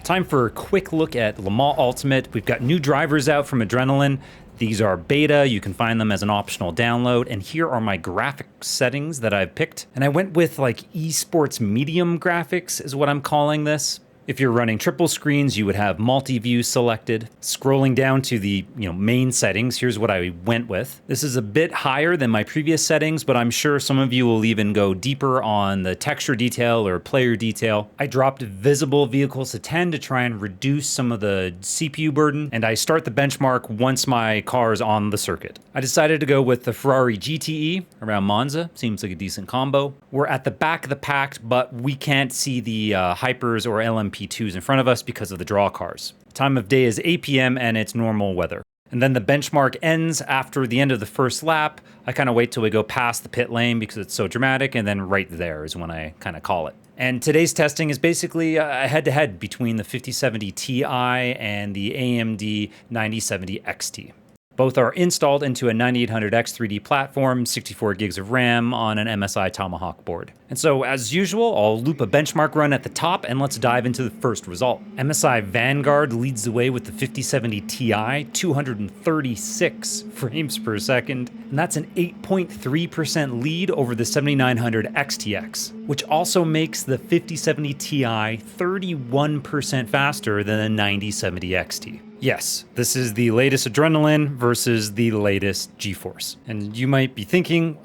Time for a quick look at Lamar Ultimate. We've got new drivers out from Adrenalin. These are beta, you can find them as an optional download, and here are my graphics settings that I've picked. And I went with like esports medium graphics is what I'm calling this. If you're running triple screens, you would have multi-view selected. Scrolling down to the main settings, here's what I went with. This is a bit higher than my previous settings, but I'm sure some of you will even go deeper on the texture detail or player detail. I dropped visible vehicles to 10 to try and reduce some of the CPU burden, and I start the benchmark once my car is on the circuit. I decided to go with the Ferrari GTE around Monza. Seems like a decent combo. We're at the back of the pack, but we can't see the Hypers or LMP2s in front of us because of the draw cars. Time of day is 8 p.m. and it's normal weather. And then the benchmark ends after the end of the first lap. I kind of wait till we go past the pit lane because it's so dramatic, and then right there is when I kind of call it. And today's testing is basically a head-to-head between the 5070 Ti and the AMD 9070 XT. Both are installed into a 9800X 3D platform, 64 gigs of RAM on an MSI Tomahawk board. And so, as usual, I'll loop a benchmark run at the top, and let's dive into the first result. MSI Vanguard leads the way with the 5070 Ti, 236 frames per second, and that's an 8.3% lead over the 7900 XTX, which also makes the 5070 Ti 31% faster than the 9070 XT. Yes, this is the latest Adrenalin versus the latest GeForce. And you might be thinking,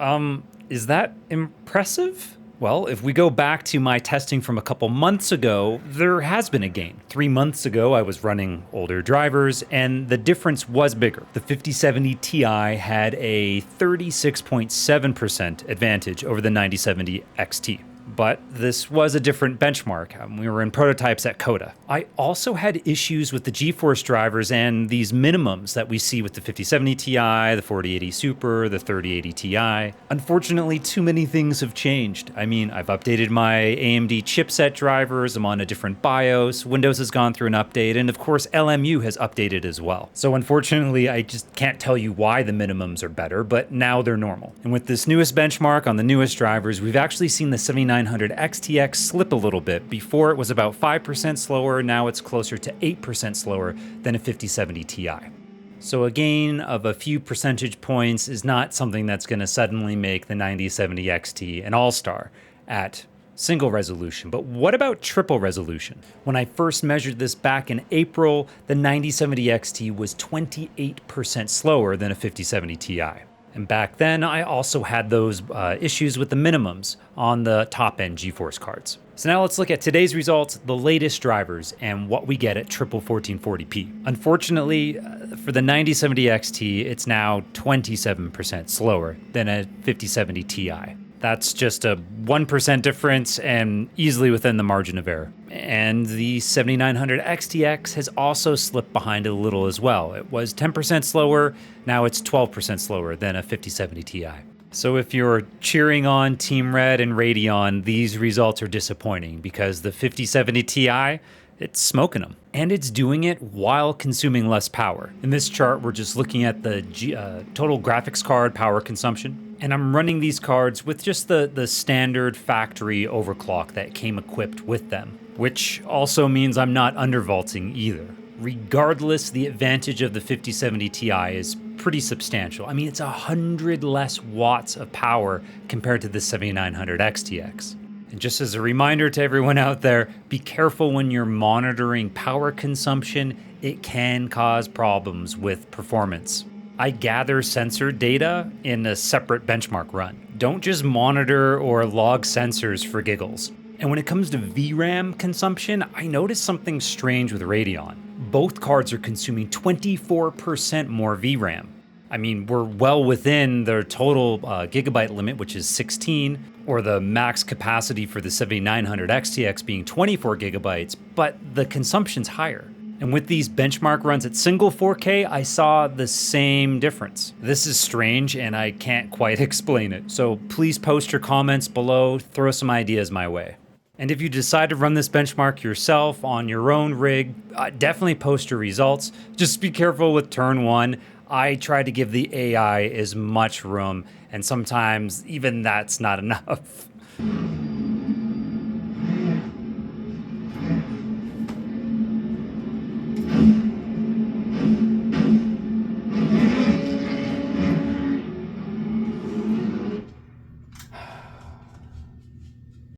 is that impressive? Well, if we go back to my testing from a couple months ago, there has been a gain. 3 months ago, I was running older drivers, and the difference was bigger. The 5070 Ti had a 36.7% advantage over the 9070 XT. But this was a different benchmark. We were in prototypes at CODA. I also had issues with the GeForce drivers and these minimums that we see with the 5070 Ti, the 4080 Super, the 3080 Ti. Unfortunately, too many things have changed. I mean, I've updated my AMD chipset drivers, I'm on a different BIOS, Windows has gone through an update, and of course LMU has updated as well. So unfortunately, I just can't tell you why the minimums are better, but now they're normal. And with this newest benchmark on the newest drivers, we've actually seen the 7900 XTX slip a little bit. Before it was about 5% slower, now it's closer to 8% slower than a 5070 Ti. So a gain of a few percentage points is not something that's going to suddenly make the 9070 XT an all-star at single resolution. But what about triple resolution? When I first measured this back in April, the 9070 XT was 28% slower than a 5070 Ti. And back then, I also had those issues with the minimums on the top-end GeForce cards. So now let's look at today's results, the latest drivers, and what we get at triple 1440p. Unfortunately, for the 9070 XT, it's now 27% slower than a 5070 Ti. That's just a 1% difference and easily within the margin of error. And the 7900 XTX has also slipped behind a little as well. It was 10% slower, now it's 12% slower than a 5070 Ti. So if you're cheering on Team Red and Radeon, these results are disappointing because the 5070 Ti, it's smoking them. And it's doing it while consuming less power. In this chart, we're just looking at the total graphics card power consumption. And I'm running these cards with just the standard factory overclock that came equipped with them, which also means I'm not undervolting either. Regardless, the advantage of the 5070 Ti is pretty substantial. I mean, it's 100 less watts of power compared to the 7900 XTX. And just as a reminder to everyone out there, be careful when you're monitoring power consumption. It can cause problems with performance. I gather sensor data in a separate benchmark run. Don't just monitor or log sensors for giggles. And when it comes to VRAM consumption, I noticed something strange with Radeon. Both cards are consuming 24% more VRAM. I mean, we're well within their total gigabyte limit, which is 16, or the max capacity for the 7900 XTX being 24 gigabytes, but the consumption's higher. And with these benchmark runs at single 4K, I saw the same difference. This is strange and I can't quite explain it. So please post your comments below, throw some ideas my way. And if you decide to run this benchmark yourself on your own rig, definitely post your results. Just be careful with turn one. I try to give the AI as much room, and sometimes even that's not enough.